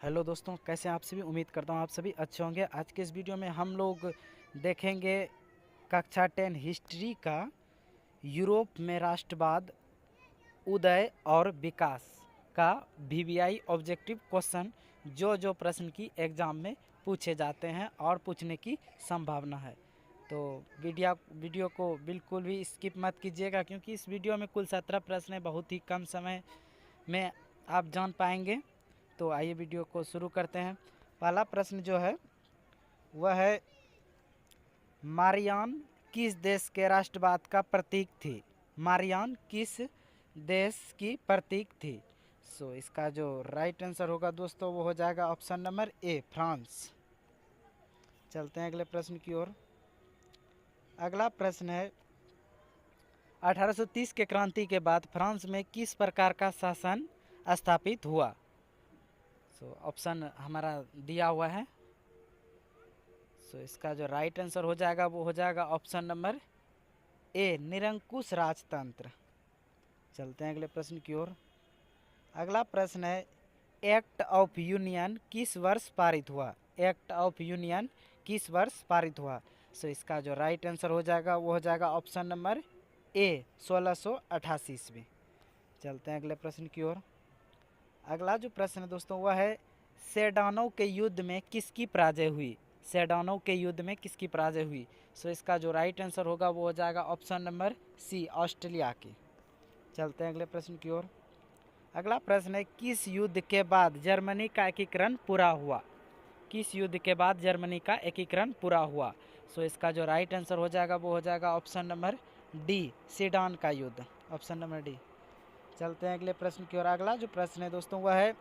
Hello दोस्तों, कैसे हैं आप सभी। उम्मीद करता हूँ आप सभी अच्छे होंगे। आज के इस वीडियो में हम लोग देखेंगे कक्षा 10 हिस्ट्री का यूरोप में राष्ट्रवाद, उदय और विकास का वीवीआई ऑब्जेक्टिव क्वेश्चन, जो प्रश्न की एग्ज़ाम में पूछे जाते हैं और पूछने की संभावना है। तो वीडियो को बिल्कुल भी स्किप मत कीजिएगा, क्योंकि इस वीडियो में कुल 17 प्रश्न है। बहुत ही कम समय में आप जान पाएंगे। तो आइए वीडियो को शुरू करते हैं। पहला प्रश्न जो है वह है, मारियान किस देश के राष्ट्रवाद का प्रतीक थी। मारियान किस देश की प्रतीक थी। इसका जो राइट आंसर होगा दोस्तों वो हो जाएगा ऑप्शन नंबर ए, फ्रांस। चलते हैं अगले प्रश्न की ओर। अगला प्रश्न है, 1830 के क्रांति के बाद फ्रांस में किस प्रकार का शासन स्थापित हुआ। ऑप्शन हमारा दिया हुआ है। इसका जो राइट आंसर हो जाएगा वो हो जाएगा ऑप्शन नंबर ए, निरंकुश राजतंत्र। चलते हैं अगले प्रश्न की ओर। अगला प्रश्न है, एक्ट ऑफ यूनियन किस वर्ष पारित हुआ। एक्ट ऑफ यूनियन किस वर्ष पारित हुआ। इसका जो राइट आंसर हो जाएगा वो हो जाएगा ऑप्शन नंबर ए, 1688 ईस्वी। चलते हैं अगले प्रश्न की ओर। अगला जो प्रश्न है दोस्तों वह है, सेडानो के युद्ध में किसकी पराजय हुई। सेडानो के युद्ध में किसकी पराजय हुई। इसका जो राइट आंसर होगा वो हो जाएगा ऑप्शन नंबर सी, ऑस्ट्रेलिया की। चलते हैं अगले प्रश्न की ओर। अगला प्रश्न है, किस युद्ध के बाद जर्मनी का एकीकरण पूरा हुआ। किस युद्ध के बाद जर्मनी का एकीकरण पूरा हुआ। इसका जो राइट आंसर हो जाएगा वो हो जाएगा ऑप्शन नंबर डी, सेडान का युद्ध। Option number D. चलते हैं अगले प्रश्न की ओर। अगला जो प्रश्न है दोस्तों वह है,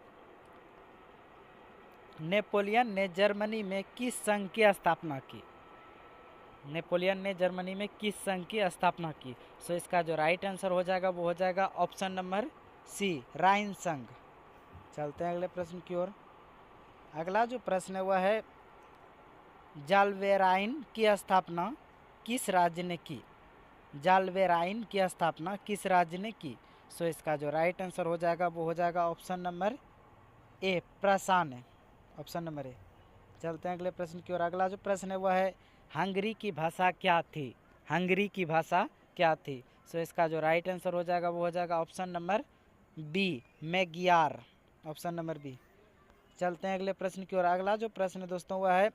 नेपोलियन ने जर्मनी में किस संघ की स्थापना की। नेपोलियन ने जर्मनी में किस संघ की स्थापना की। इसका जो राइट आंसर हो जाएगा वो हो जाएगा ऑप्शन नंबर सी, राइन संघ। चलते हैं अगले प्रश्न की ओर। अगला जो प्रश्न है वह है, जाल्वेराइन की स्थापना किस राज्य ने की। जाल्वेराइन की स्थापना किस राज्य ने की। इसका जो राइट आंसर हो जाएगा वो हो जाएगा ऑप्शन नंबर ए, प्रसा ने। Option number A. चलते हैं अगले प्रश्न की ओर। अगला जो प्रश्न है वह है, हंगरी की भाषा क्या थी। हंगरी की भाषा क्या थी। इसका जो राइट आंसर हो जाएगा वो हो जाएगा option number B, Magyar. Option number B. चलते हैं अगले प्रश्न की ओर। अगला जो प्रश्न है दोस्तों वह है,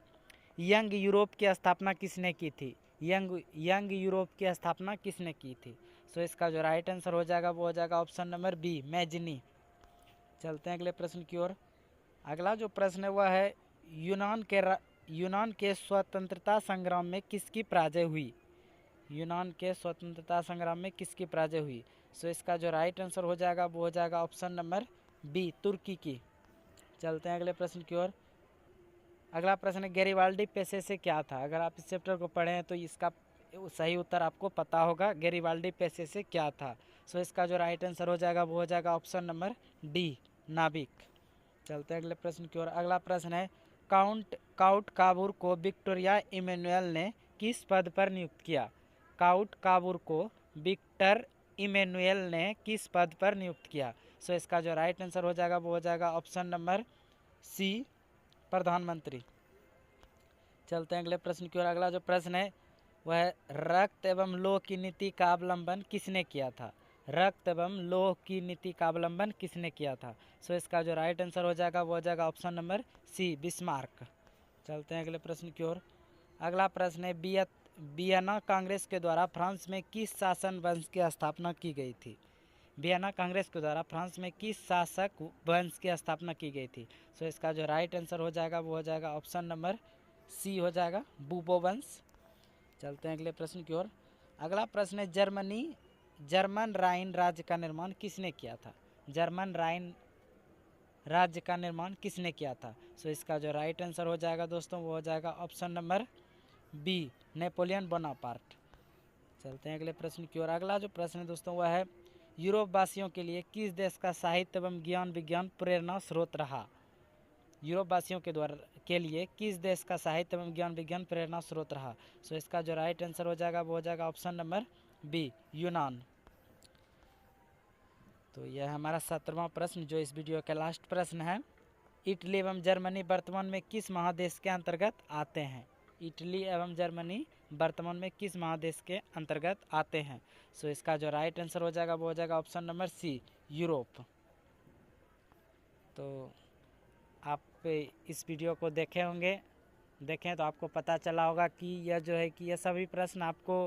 यंग यूरोप की स्थापना किसने की थी। यंग यूरोप की स्थापना किसने की थी। इसका जो राइट आंसर हो जाएगा वो हो जाएगा ऑप्शन नंबर बी, मैजनी। चलते हैं अगले प्रश्न की ओर। अगला जो प्रश्न है वह है, यूनान के स्वतंत्रता संग्राम में किसकी पराजय हुई। यूनान के स्वतंत्रता संग्राम में किसकी पराजय हुई। इसका जो राइट आंसर हो जाएगा वो हो जाएगा ऑप्शन नंबर बी, तुर्की की। चलते हैं अगले प्रश्न की ओर। अगला प्रश्न है, गैरिबाल्डी पेशे से क्या था। अगर आप इस चैप्टर को पढ़े हैं तो इसका सही उत्तर आपको पता होगा, गैरिबाल्डी पेशे से क्या था। इसका जो राइट आंसर हो जाएगा वो हो जाएगा ऑप्शन नंबर डी, नाविक। चलते हैं अगले प्रश्न की ओर। अगला प्रश्न है, काउंट काबूर को विक्टोरिया इमैनुअल ने किस पद पर नियुक्त किया। काउंट काबूर को विक्टर इमैनुअल ने किस पद पर नियुक्त किया। इसका जो राइट आंसर हो जाएगा वो हो जाएगा ऑप्शन नंबर सी, प्रधानमंत्री। चलते हैं अगले प्रश्न की ओर। अगला जो प्रश्न है वह रक्त एवं लोह की नीति का अवलंबन किसने किया था। रक्त एवं लोह की नीति का अवलंबन किसने किया था। इसका जो राइट आंसर हो जाएगा वो हो जाएगा ऑप्शन नंबर सी, बिस्मार्क। चलते हैं अगले प्रश्न की ओर। अगला प्रश्न है, वियना कांग्रेस के द्वारा फ्रांस में किस शासन वंश की स्थापना की गई थी। वियना कांग्रेस के द्वारा फ्रांस में किस शासक वंश की स्थापना की गई थी। इसका जो राइट आंसर हो जाएगा वो हो जाएगा ऑप्शन नंबर सी, हो जाएगा बूबो वंश। चलते हैं अगले प्रश्न की ओर। अगला प्रश्न है, जर्मन राइन राज्य का निर्माण किसने किया था। जर्मन राइन राज्य का निर्माण किसने किया था। इसका जो राइट आंसर हो जाएगा दोस्तों वो हो जाएगा option number B, Napoleon Bonaparte. चलते हैं अगले प्रश्न की ओर। अगला जो प्रश्न है दोस्तों वह है, यूरोप वासियों के लिए किस देश का साहित्य एवं ज्ञान विज्ञान प्रेरणा स्रोत रहा। यूरोप वासियों के लिए किस देश का साहित्य एवं ज्ञान विज्ञान प्रेरणा स्रोत रहा। इसका जो राइट आंसर हो जाएगा वो हो जाएगा ऑप्शन नंबर बी, यूनान। तो यह हमारा 17वां प्रश्न जो इस वीडियो का लास्ट प्रश्न है। इटली एवं जर्मनी वर्तमान में किस महादेश के अंतर्गत आते हैं? इटली एवं जर्मनी वर्तमान में किस महादेश के अंतर्गत आते हैं? सो इसका जो राइट आंसर हो जाएगा वो हो जाएगा ऑप्शन नंबर सी, यूरोप। तो आप इस वीडियो को देखे होंगे, देखें तो आपको पता चला होगा कि यह जो है कि यह सभी प्रश्न आपको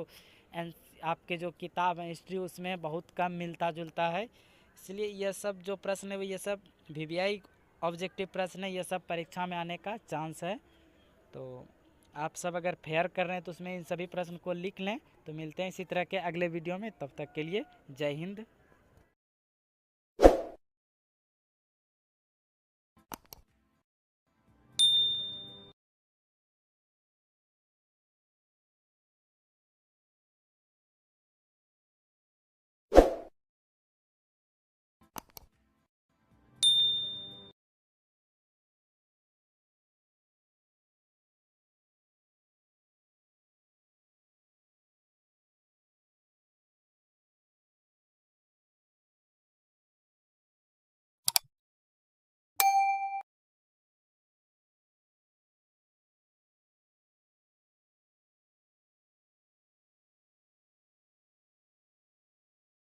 आपके जो किताब है हिस्ट्री उसमें बहुत कम मिलता जुलता है, इसलिए यह सब जो प्रश्न है ये सब वीवीआई ऑब्जेक्टिव प्रश्न है, ये सब परीक्षा में आने का चांस है। तो आप सब अगर फेयर कर रहे हैं तो उसमें इन सभी प्रश्न को लिख लें। तो मिलते हैं इसी तरह के अगले वीडियो में, तब तक के लिए जय हिंद,